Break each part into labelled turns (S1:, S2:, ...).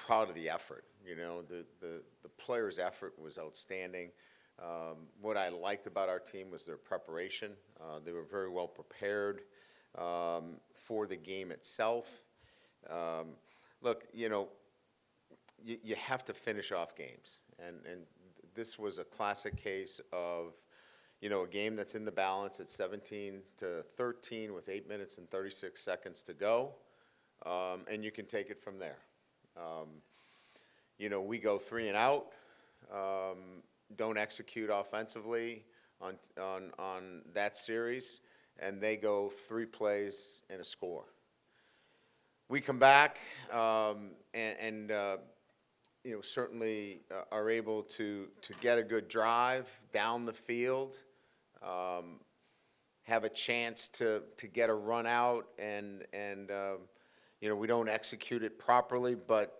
S1: proud of the effort. You know, the players' effort was outstanding. What I liked about our team was their preparation. They were very well prepared for the game itself. Look, you know, you have to finish off games, and this was a classic case of, you know, a game that's in the balance at 17-13 with 8 minutes and 36 seconds to go, and you can take it from there. You know, we go 3 and out, don't execute offensively on that series, and they go 3 plays and a score. We come back and you know, certainly are able to get a good drive down the field, have a chance to get a run out, and you know, we don't execute it properly, but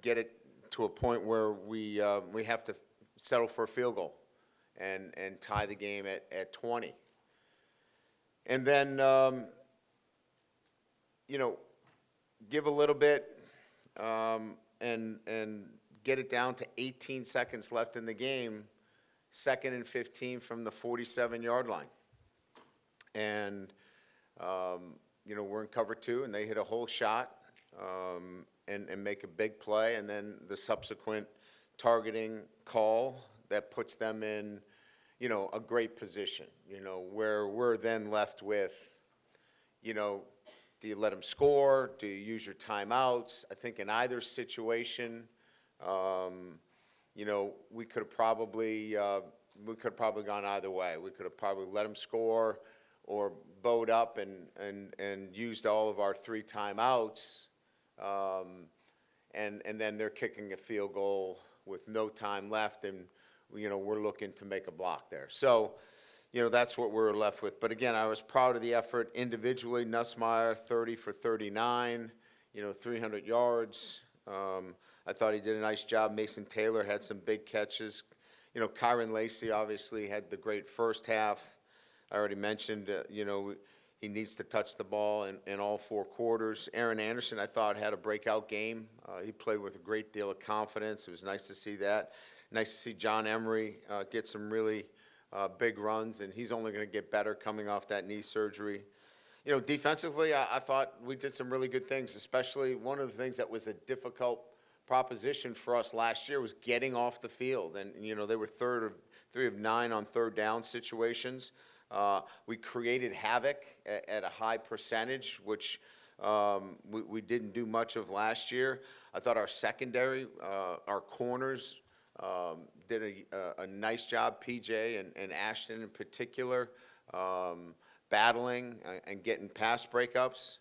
S1: get it to a point where we have to settle for a field goal and tie the game at 20. And then you know, give a little bit and get it down to 18 seconds left in the game, 2nd and 15 from the 47-yard line. And, you know, we're in cover 2, and they hit a whole shot and make a big play, and then the subsequent targeting call that puts them in, you know, a great position, you know, where we're then left with, you know, do you let them score? Do you use your timeouts? I think in either situation, you know, we could have probably gone either way. We could have probably let them score or bowed up and used all of our 3 timeouts, and then they're kicking a field goal with no time left, and you know, we're looking to make a block there. So, you know, that's what we're left with. But again, I was proud of the effort individually. Nussmeier, 30 for 39, you know, 300 yards. I thought he did a nice job. Mason Taylor had some big catches. You know, Kyron Lacey obviously had the great first half. I already mentioned, you know, he needs to touch the ball in all 4 quarters. Aaron Anderson, I thought, had a breakout game. He played with a great deal of confidence. It was nice to see that. Nice to see John Emery get some really big runs, and he's only going to get better coming off that knee surgery. You know, defensively, I thought we did some really good things, especially one of the things that was a difficult proposition for us last year was getting off the field. And, you know, they were 3 of 9 on 3rd down situations. We created havoc at a high percentage, which we didn't do much of last year. I thought our secondary, our corners, did a nice job, PJ and Ashton in particular, battling and getting pass breakups.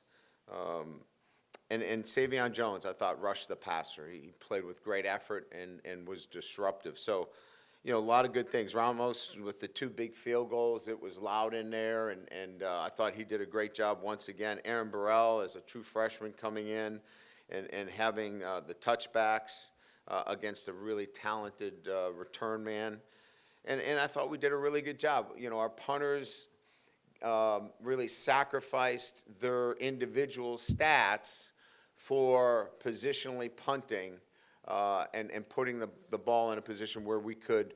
S1: And Savion Jones, I thought, rushed the passer. He played with great effort and was disruptive. So, you know, a lot of good things. Ramos with the 2 big field goals, it was loud in there, and I thought he did a great job once again. Aaron Burrell as a true freshman coming in and having the touchbacks against a really talented return man. And I thought we did a really good job. You know, our punters really sacrificed their individual stats for positionally punting and putting the ball in a position where we could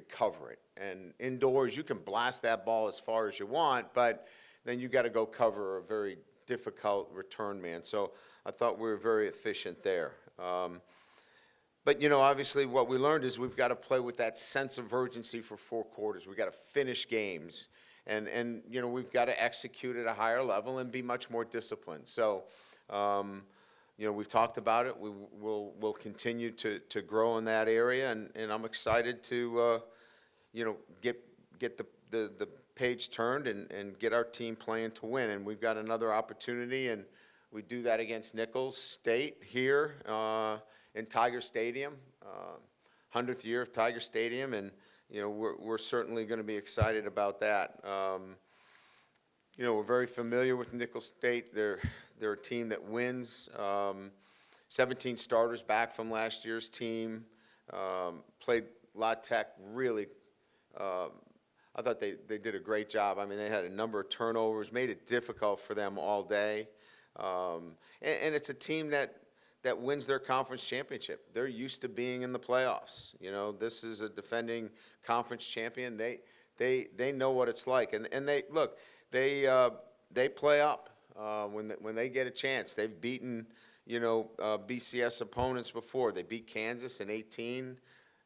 S1: cover it. And indoors, you can blast that ball as far as you want, but then you got to go cover a very difficult return man. So I thought we were very efficient there. But, you know, obviously what we learned is we've got to play with that sense of urgency for 4 quarters. We've got to finish games. And you know, we've got to execute at a higher level and be much more disciplined. So, you know, we've talked about it. We'll continue to grow in that area. And I'm excited to, you know, get the page turned and get our team playing to win. And we've got another opportunity, and we do that against Nichols State here in Tiger Stadium, 100th year of Tiger Stadium, and you know, we're certainly going to be excited about that. You know, we're very familiar with Nichols State. They're a team that wins. 17 starters back from last year's team. Played La Tech really. I thought they did a great job. I mean, they had a number of turnovers, made it difficult for them all day. And it's a team that that wins their conference championship. They're used to being in the playoffs. You know, this is a defending conference champion. They know what it's like, and they look. They play up when they get a chance. They've beaten BCS opponents before. They beat Kansas in 18.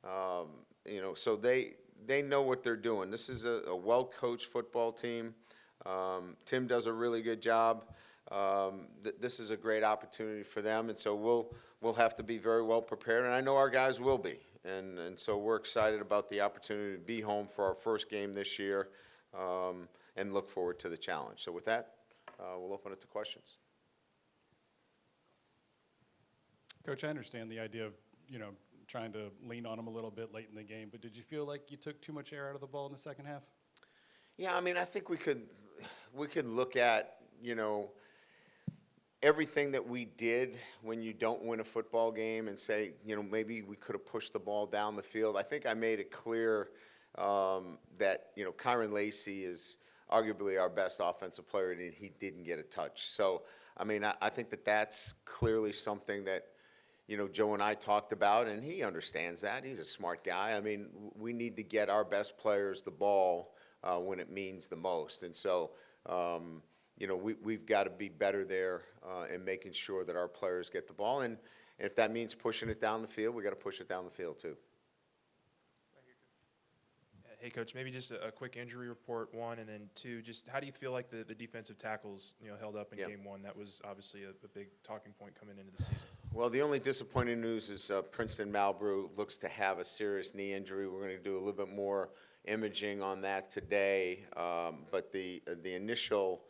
S1: So they know what they're doing. This is a well-coached football team. Tim does a really good job. This is a great opportunity for them, and so we'll have to be very well prepared, and I know our guys will be. And so we're excited about the opportunity to be home for our first game this year, and look forward to the challenge. So with that, we'll open it to questions.
S2: Coach, I understand the idea of, trying to lean on them a little bit late in the game, but did you feel like you took too much air out of the ball in the second half?
S1: Yeah, I mean, I think we could look at, everything that we did when you don't win a football game and say, maybe we could have pushed the ball down the field. I think I made it clear that, Kyron Lacey is arguably our best offensive player, and he didn't get a touch. So, I mean, I think that's clearly something that, Joe and I talked about, and he understands that. He's a smart guy. I mean, we need to get our best players the ball when it means the most. And so, we've got to be better there in making sure that our players get the ball. And if that means pushing it down the field, we got to push it down the field too.
S3: Hey, Coach, maybe just a quick injury report, one, and then two, just how do you feel like the defensive tackles, held up in game one? That was obviously a big talking point coming into the season.
S1: Well, the only disappointing news is Princeton Malbrew looks to have a serious knee injury. We're going to do a little bit more imaging on that today, but the initial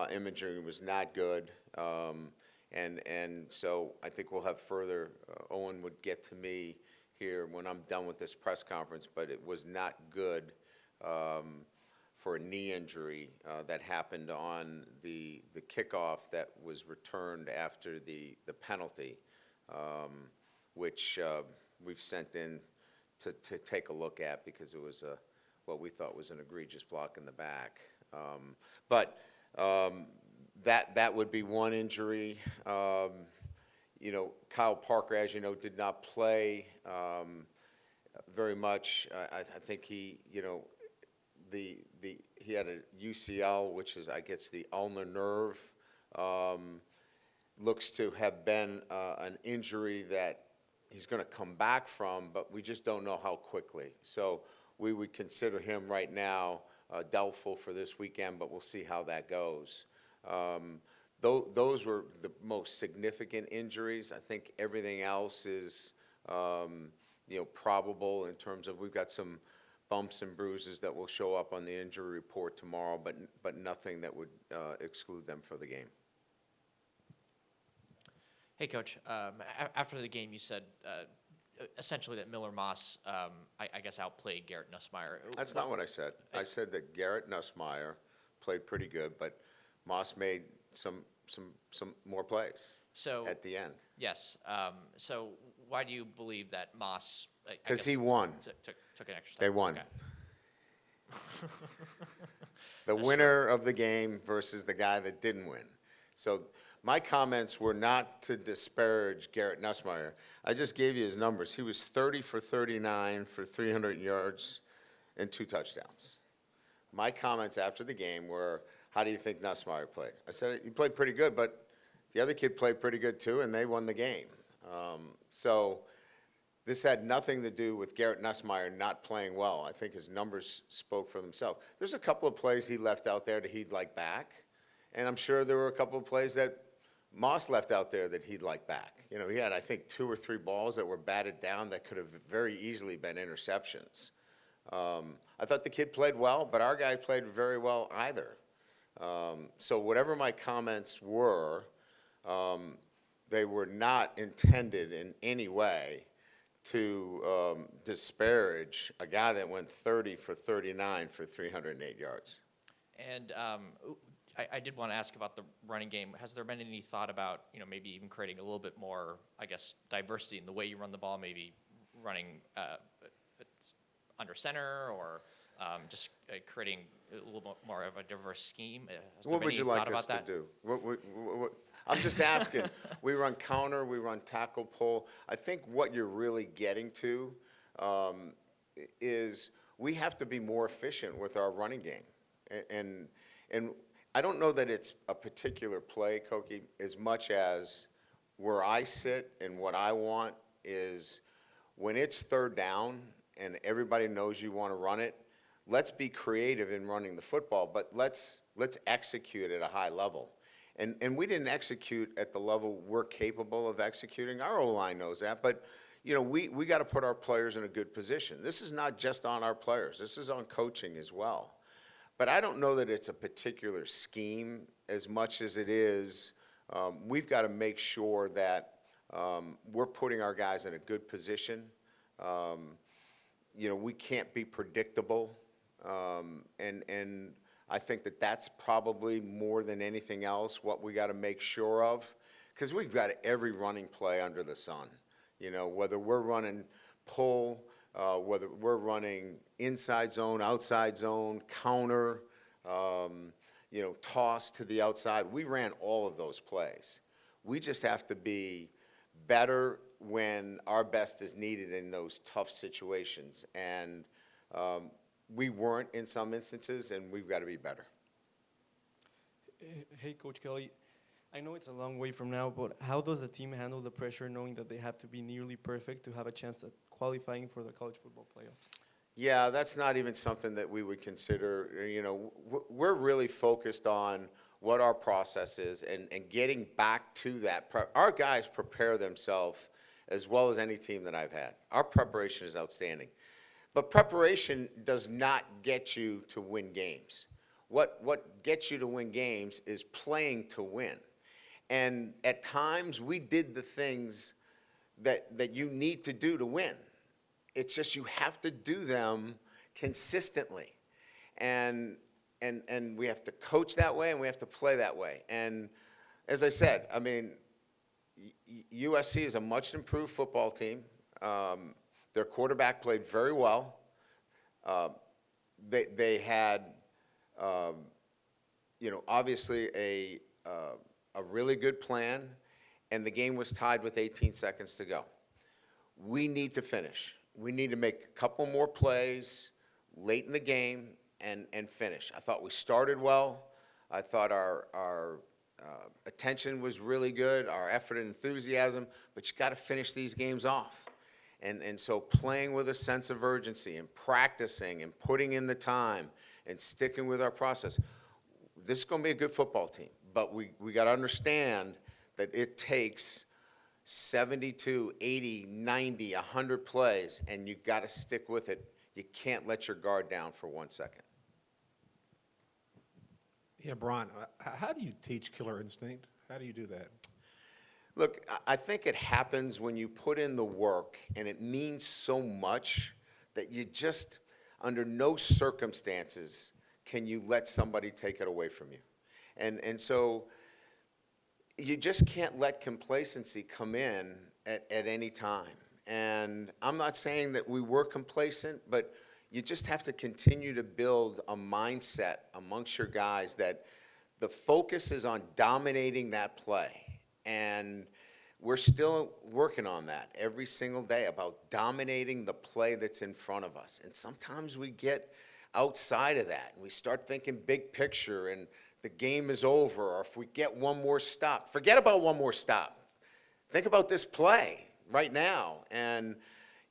S1: imaging was not good, and so I think we'll have further. Owen would get to me here when I'm done with this press conference, but it was not good for a knee injury that happened on the kickoff that was returned after the penalty, which we've sent in to take a look at because it was what we thought was an egregious block in the back. But that would be one injury. Kyle Parker, as you know, did not play very much. I think he had a UCL, which is, I guess, the ulnar nerve. Looks to have been an injury that he's going to come back from, but we just don't know how quickly. So we would consider him right now doubtful for this weekend, but we'll see how that goes. Those were the most significant injuries. I think everything else is, probable in terms of we've got some bumps and bruises that will show up on the injury report tomorrow, but nothing that would exclude them for the game.
S4: Hey, Coach. After the game, you said essentially that Miller Moss, I guess, outplayed Garrett Nussmeier.
S1: That's not what I said. I said that Garrett Nussmeier played pretty good, but Moss made some more plays at the end.
S4: Yes. So why do you believe that Moss?
S1: Because he won.
S4: Took an extra step.
S1: They won.
S4: Okay.
S1: The winner of the game versus the guy that didn't win. So my comments were not to disparage Garrett Nussmeier. I just gave you his numbers. He was 30 for 39 for 300 yards and 2 touchdowns. My comments after the game were, how do you think Nussmeier played? I said he played pretty good, but the other kid played pretty good too, and they won the game. So this had nothing to do with Garrett Nussmeier not playing well. I think his numbers spoke for themselves. There's a couple of plays he left out there that he'd like back, and I'm sure there were a couple of plays that Moss left out there that he'd like back. He had, I think, 2 or 3 balls that were batted down that could have very easily been interceptions. I thought the kid played well, but our guy played very well either. So whatever my comments were, they were not intended in any way to disparage a guy that went 30 for 39 for 308 yards.
S4: And I did want to ask about the running game. Has there been any thought about, maybe even creating a little bit more, I guess, diversity in the way you run the ball, maybe running under center or just creating a little more of a diverse scheme?
S1: What would you like us to do? I'm just asking. We run counter, we run tackle pull. I think what you're really getting to is we have to be more efficient with our running game. And I don't know that it's a particular play, Koki, as much as where I sit and what I want is when it's third down and everybody knows you want to run it, let's be creative in running the football, but let's execute at a high level. And we didn't execute at the level we're capable of executing. Our O-line knows that, but you know, we got to put our players in a good position. This is not just on our players. This is on coaching as well. But I don't know that it's a particular scheme as much as it is we've got to make sure that we're putting our guys in a good position. You know, we can't be predictable. And I think that that's probably more than anything else what we got to make sure of, because we've got every running play under the sun. You know, whether we're running pull, whether we're running inside zone, outside zone, counter, you know, toss to the outside. We ran all of those plays. We just have to be better when our best is needed in those tough situations. And we weren't in some instances, and we've got to be better.
S5: Hey, Coach Kelly, I know it's a long way from now, but how does the team handle the pressure knowing that they have to be nearly perfect to have a chance at qualifying for the college football playoffs?
S1: Yeah, that's not even something that we would consider. You know, we're really focused on what our process is and getting back to that. Our guys prepare themselves as well as any team that I've had. Our preparation is outstanding. But preparation does not get you to win games. What gets you to win games is playing to win. And at times, we did the things that you need to do to win. It's just you have to do them consistently. And we have to coach that way, and we have to play that way. And as I said, I mean, USC is a much improved football team. Their quarterback played very well. They had, you know, obviously a really good plan, and the game was tied with 18 seconds to go. We need to finish. We need to make a couple more plays late in the game and finish. I thought we started well. I thought our attention was really good, our effort and enthusiasm, but you got to finish these games off. And so playing with a sense of urgency and practicing and putting in the time and sticking with our process, this is going to be a good football team. But we got to understand that it takes 72, 80, 90, 100 plays, and you got to stick with it. You can't let your guard down for 1 second.
S6: Yeah, Brian, how do you teach killer instinct? How do you do that?
S1: Look, I think it happens when you put in the work, and it means so much that you just, under no circumstances, can you let somebody take it away from you. And so you just can't let complacency come in at any time. And I'm not saying that we were complacent, but you just have to continue to build a mindset amongst your guys that the focus is on dominating that play. And we're still working on that every single day about dominating the play that's in front of us. And sometimes we get outside of that and we start thinking big picture and the game is over, or if we get one more stop, forget about one more stop. Think about this play right now. And,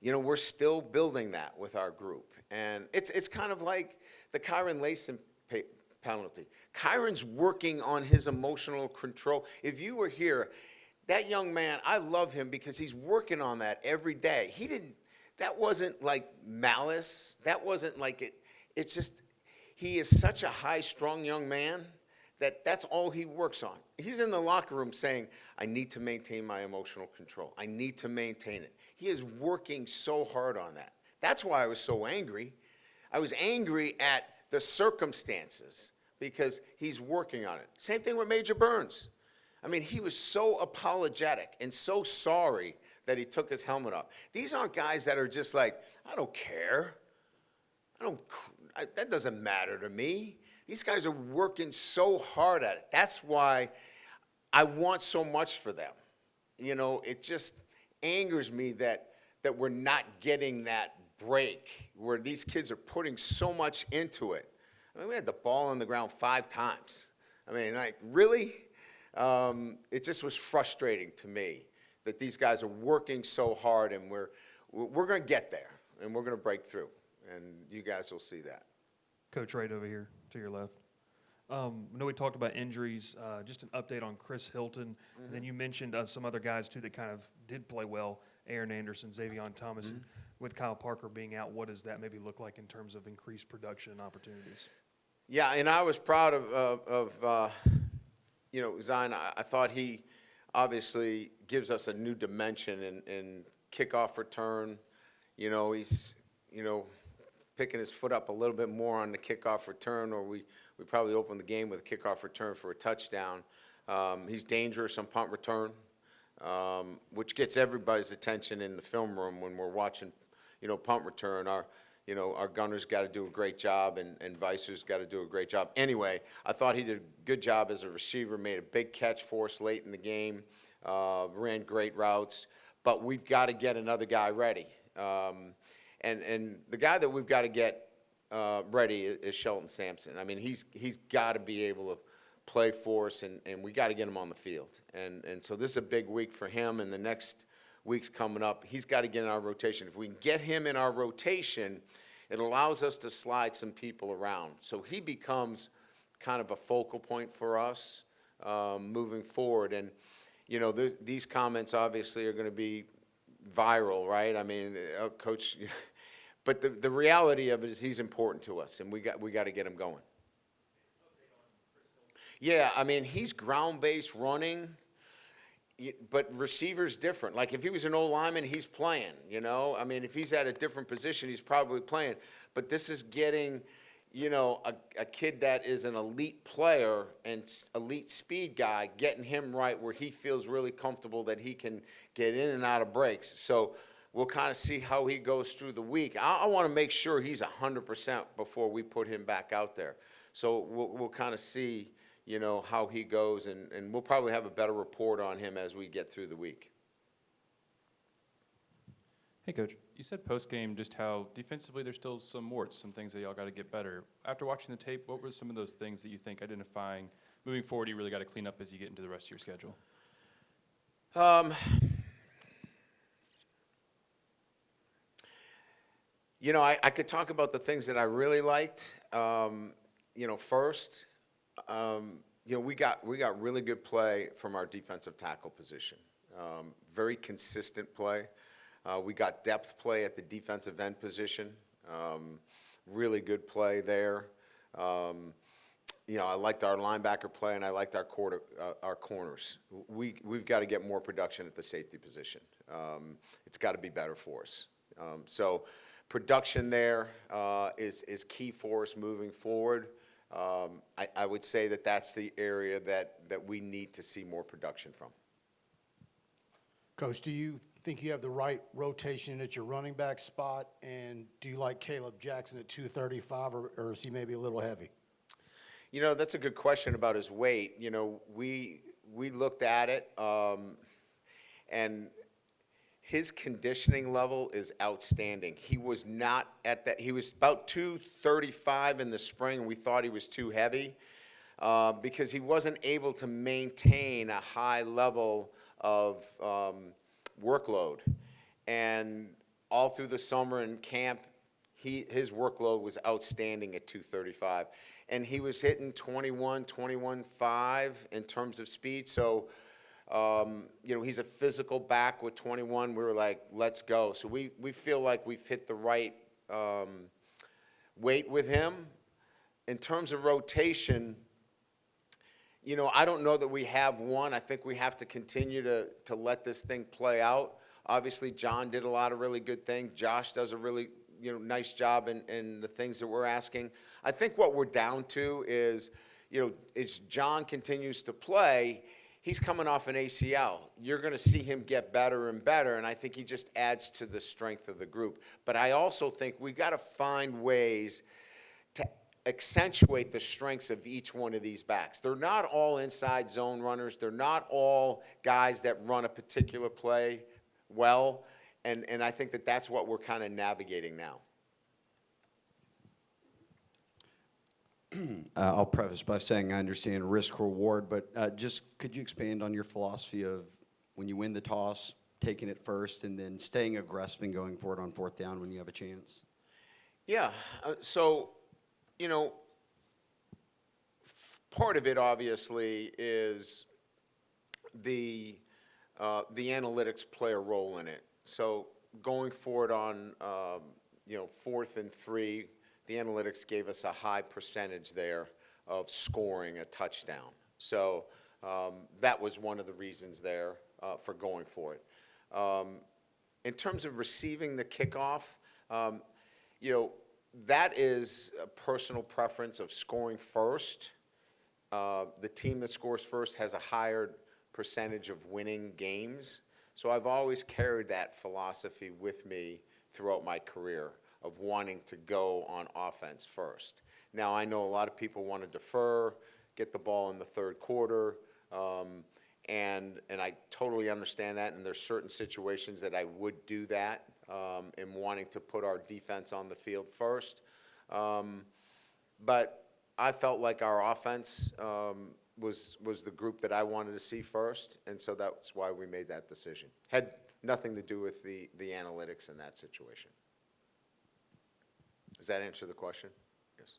S1: you know, we're still building that with our group. And it's kind of like the Kyron Layson penalty. Kyron's working on his emotional control. If you were here, that young man, I love him because he's working on that every day. That wasn't like malice. That wasn't like it. It's just, he is such a high, strong young man that's all he works on. He's in the locker room saying, I need to maintain my emotional control. I need to maintain it. He is working so hard on that. That's why I was so angry. I was angry at the circumstances because he's working on it. Same thing with Major Burns. I mean, he was so apologetic and so sorry that he took his helmet off. These aren't guys that are just like, I don't care. That doesn't matter to me. These guys are working so hard at it. That's why I want so much for them. You know, it just angers me that we're not getting that break where these kids are putting so much into it. I mean, we had the ball on the ground 5 times. I mean, like, really? It just was frustrating to me that these guys are working so hard, and we're going to get there, and we're going to break through, and you guys will see that.
S7: Coach, right over here to your left. I know we talked about injuries. Just an update on Chris Hilton. And then you mentioned some other guys, too, that kind of did play well. Aaron Anderson, Xavion Thomas. And with Kyle Parker being out, what does that maybe look like in terms of increased production and opportunities?
S1: Yeah, and I was proud of you know, Zion. I thought he obviously gives us a new dimension in kickoff return. You know, he's, you know, picking his foot up a little bit more on the kickoff return, or we probably opened the game with a kickoff return for a touchdown. He's dangerous on punt return, which gets everybody's attention in the film room when we're watching, you know, punt return. Our gunners got to do a great job, and Vicer's got to do a great job. Anyway, I thought he did a good job as a receiver, made a big catch for us late in the game, ran great routes, but we've got to get another guy ready. And the guy that we've got to get ready is Shelton Sampson. I mean, he's got to be able to play for us, and we got to get him on the field. And so this is a big week for him, and the next week's coming up. He's got to get in our rotation. If we can get him in our rotation, it allows us to slide some people around. So he becomes kind of a focal point for us moving forward. And, you know, these comments obviously are going to be viral, right? I mean, Coach, but the reality of it is he's important to us, and we got to get him going. Yeah, I mean, he's ground-based running, but receiver's different. Like, if he was an old lineman, he's playing, you know? I mean, if he's at a different position, he's probably playing. But this is getting, you know, a kid that is an elite player and elite speed guy, getting him right where he feels really comfortable that he can get in and out of breaks. So we'll kind of see how he goes through the week. I want to make sure he's 100% before we put him back out there. So we'll kind of see, you know, how he goes, and we'll probably have a better report on him as we get through the week.
S8: Hey, Coach, you said post-game just how defensively there's still some warts, some things that y'all got to get better. After watching the tape, what were some of those things that you think identifying moving forward you really got to clean up as you get into the rest of your schedule?
S1: You know, I could talk about the things that I really liked. You know, first, you know, we got really good play from our defensive tackle position. Very consistent play. We got depth play at the defensive end position. Really good play there. You know, I liked our linebacker play, and I liked our corners. We've got to get more production at the safety position. It's got to be better for us. So production there is key for us moving forward. I would say that that's the area that we need to see more production from.
S9: Coach, do you think you have the right rotation at your running back spot? And do you like Caleb Jackson at 235, or is he maybe a little heavy?
S1: You know, that's a good question about his weight. You know, we looked at it, and his conditioning level is outstanding. He was not at that. He was about 235 in the spring, and we thought he was too heavy because he wasn't able to maintain a high level of workload. And all through the summer and camp, his workload was outstanding at 235. And he was hitting 21.5 in terms of speed. So, you know, he's a physical back with 21. We were like, let's go. So we feel like we've hit the right weight with him. In terms of rotation, you know, I don't know that we have one. I think we have to continue to let this thing play out. Obviously, John did a lot of really good things. Josh does a really, you know, nice job in the things that we're asking. I think what we're down to is, you know, as John continues to play, he's coming off an ACL. You're going to see him get better and better, and I think he just adds to the strength of the group. But I also think we got to find ways to accentuate the strengths of each one of these backs. They're not all inside zone runners. They're not all guys that run a particular play well, and I think that that's what we're kind of navigating now.
S10: I'll preface by saying I understand risk reward, but just could you expand on your philosophy of when you win the toss, taking it first, and then staying aggressive and going for it on fourth down when you have a chance?
S1: Yeah, so, you know, part of it obviously is the analytics play a role in it. So going for it on, 4th and 3, the analytics gave us a high percentage there of scoring a touchdown. So that was one of the reasons there for going for it. In terms of receiving the kickoff, that is a personal preference of scoring first. The team that scores first has a higher percentage of winning games. So I've always carried that philosophy with me throughout my career of wanting to go on offense first. Now, I know a lot of people want to defer, get the ball in the third quarter, and I totally understand that, and there's certain situations that I would do that in wanting to put our defense on the field first. But I felt like our offense was the group that I wanted to see first, and so that's why we made that decision. Had nothing to do with the analytics in that situation. Does that answer the question? Yes.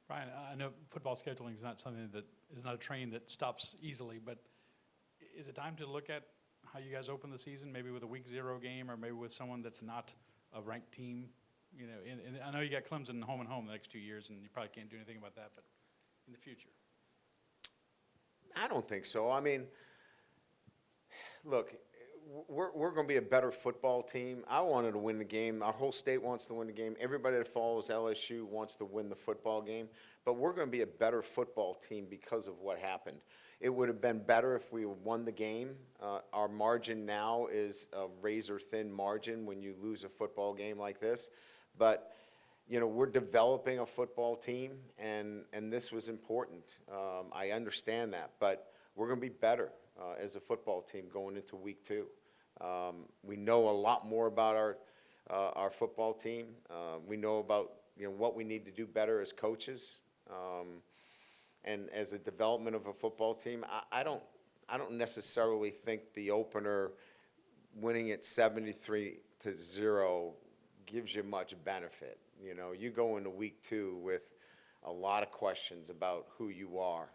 S11: Brian, I know football scheduling is not something that is not a train that stops easily, but is it time to look at how you guys open the season, maybe with a week 0 game or maybe with someone that's not a ranked team? You know, and I know you got Clemson home and home the next 2 years, and you probably can't do anything about that, but in the future.
S1: I don't think so. I mean, look, we're going to be a better football team. I wanted to win the game. Our whole state wants to win the game. Everybody that follows LSU wants to win the football game. But we're going to be a better football team because of what happened. It would have been better if we won the game. Our margin now is a razor-thin margin when you lose a football game like this. But, we're developing a football team, and this was important. I understand that. But we're going to be better as a football team going into week 2. We know a lot more about our football team. We know about what we need to do better as coaches, and as a development of a football team. I don't necessarily think the opener winning it 73-0 gives you much benefit. You go into week 2 with a lot of questions about who you are.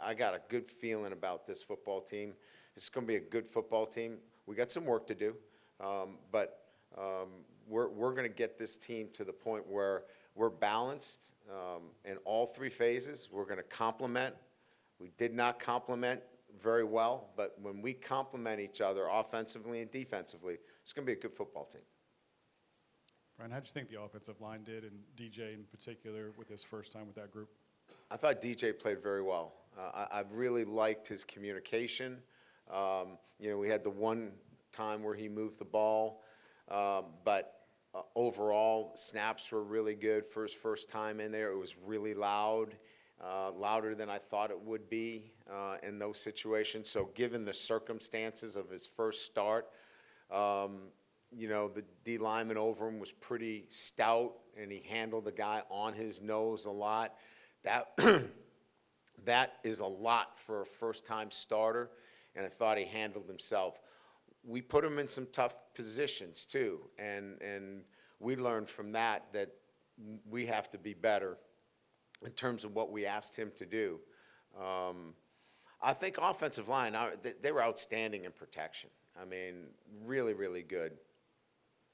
S1: I got a good feeling about this football team. It's going to be a good football team. We got some work to do, but we're going to get this team to the point where we're balanced in all 3 phases. We're going to complement. We did not complement very well, but when we complement each other offensively and defensively, it's going to be a good football team.
S2: Brian, how'd you think the offensive line did, and DJ in particular, with his first time with that group?
S1: I thought DJ played very well. I've really liked his communication. We had the one time where he moved the ball, but overall, snaps were really good for his first time in there. It was really loud, louder than I thought it would be in those situations. So given the circumstances of his first start, the D lineman over him was pretty stout, and he handled the guy on his nose a lot. That is a lot for a first-time starter, and I thought he handled himself. We put him in some tough positions, too, and we learned from that we have to be better in terms of what we asked him to do. I think offensive line, they were outstanding in protection. I mean, really, really good.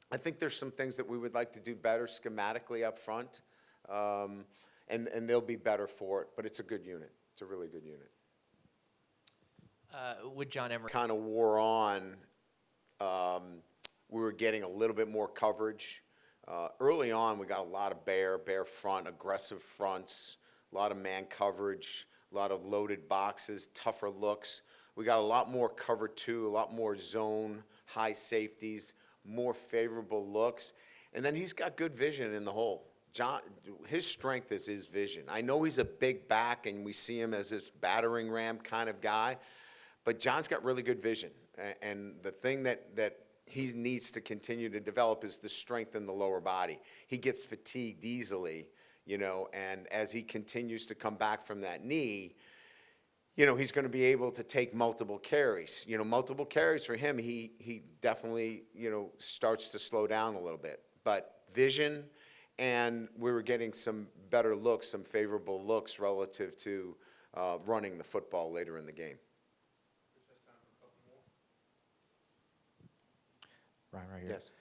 S1: I think there's some things that we would like to do better schematically up front, and they'll be better for it, but it's a good unit. It's a really good unit.
S4: Would John Emery
S1: Kind of wore on. We were getting a little bit more coverage. Early on, we got a lot of bare front, aggressive fronts, a lot of man coverage, a lot of loaded boxes, tougher looks. We got a lot more cover 2, a lot more zone, high safeties, more favorable looks. And then he's got good vision in the hole. John, his strength is his vision. I know he's a big back, and we see him as this battering ram kind of guy, but John's got really good vision. And the thing that he needs to continue to develop is the strength in the lower body. He gets fatigued easily, and as he continues to come back from that knee, he's going to be able to take multiple carries. Multiple carries for him, he definitely, starts to slow down a little bit. But vision, and we were getting some better looks, some favorable looks relative to running the football later in the game.
S12: Ryan, right here.
S1: Yes.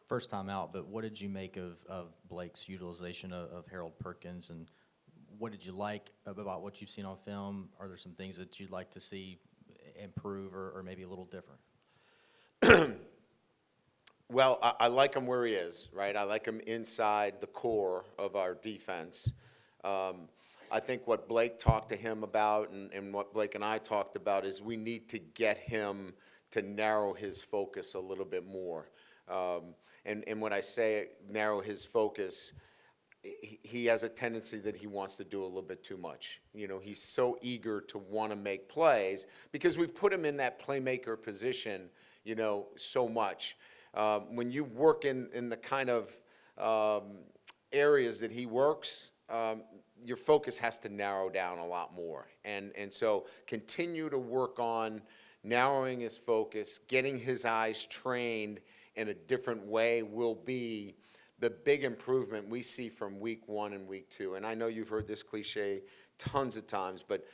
S12: First time out, but what did you make of Blake's utilization of Harold Perkins, and what did you like about what you've seen on film? Are there some things that you'd like to see improve or maybe a little different?
S1: Well, I like him where he is, right? I like him inside the core of our defense. I think what Blake talked to him about and what Blake and I talked about is we need to get him to narrow his focus a little bit more. And when I say narrow his focus, he has a tendency that he wants to do a little bit too much. He's so eager to want to make plays because we've put him in that playmaker position, so much. When you work in the kind of areas that he works, your focus has to narrow down a lot more. And so continue to work on narrowing his focus, getting his eyes trained in a different way will be the big improvement we see from week 1 and week 2. And I know you've heard this cliche tons of times, but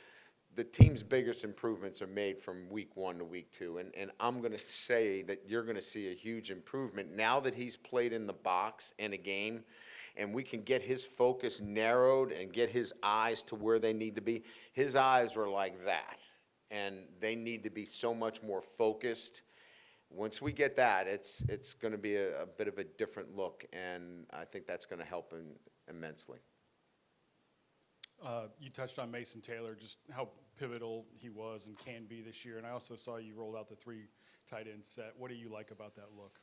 S1: the team's biggest improvements are made from week 1 to week 2. And I'm going to say that you're going to see a huge improvement now that he's played in the box in a game, and we can get his focus narrowed and get his eyes to where they need to be. His eyes were like that, and they need to be so much more focused. Once we get that, it's going to be a bit of a different look, and I think that's going to help him immensely.
S2: You touched on Mason Taylor, just how pivotal he was and can be this year, and I also saw you rolled out the 3 tight end set. What do you like about that look?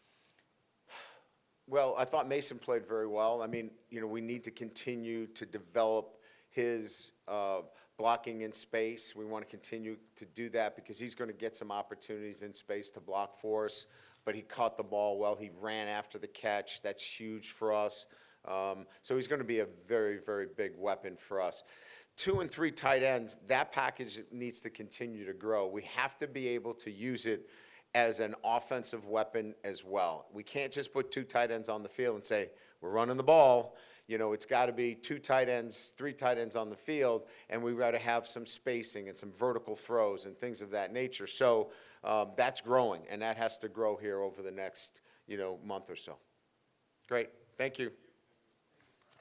S1: Well, I thought Mason played very well. I mean, we need to continue to develop his blocking in space. We want to continue to do that because he's going to get some opportunities in space to block for us, but he caught the ball well. He ran after the catch. That's huge for us. So he's going to be a very, very big weapon for us. 2 and 3 tight ends, that package needs to continue to grow. We have to be able to use it as an offensive weapon as well. We can't just put 2 tight ends on the field and say, we're running the ball. It's got to be 2 tight ends, 3 tight ends on the field, and we've got to have some spacing and some vertical throws and things of that nature. So that's growing, and that has to grow here over the next, month or so. Great. Thank you.